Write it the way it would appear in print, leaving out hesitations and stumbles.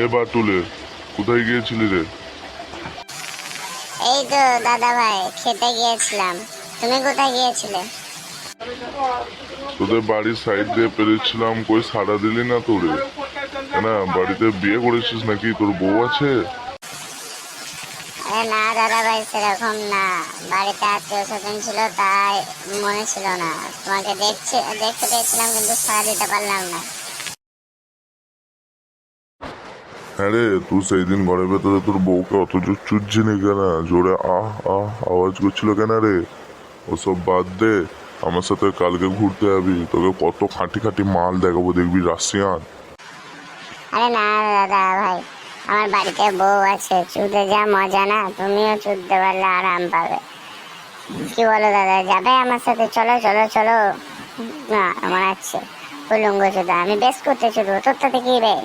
এবার তুলে কোথায় গিয়েছিলি রে? এই তো দাদা ভাই, খেতে গিয়েছিলাম। তুমি কোথায় গিয়েছিলে? তোদের বাড়ির সাইড দিয়ে পেরেছিলাম, কই সাড়া দিলি না তোরে? না বাড়িতে বিয়ে করেছিস নাকি? তোর বউ আছে? আরে না দাদা ভাই, সেরকম না। বাড়িতে আত্মীয় স্বজন ছিল, তাই মনে ছিল না। তোমাকে দেখতে পেয়েছিলাম, কিন্তু সাড়া দিতে পারলাম না। হ্যাঁ রে, তুই সেই দিন ঘরের ভেতরে তোর বউকে অত জোর চুদছিলি কেন? জোরে আহ আহ আওয়াজ করছিল কেন রে? ওসব বাদ দে, আমার সাথে কালকে ঘুরতে যাবি। তোকে কত খাঁটি খাঁটি মাল দেখাবো, দেখবি রাশিয়ান। আরে না দাদা ভাই, আমার বাড়িতে বউ আছে, চুদে যা মজা না, তুমিও চুদতে পারলে আরাম পাবে। কি বলো দাদা, যাবে আমার সাথে? চলো চলো চলো। না আমার আছে উলঙ্গ চুদা, আমি বেশ করতে চুদবো, তোর তাতে কি রে?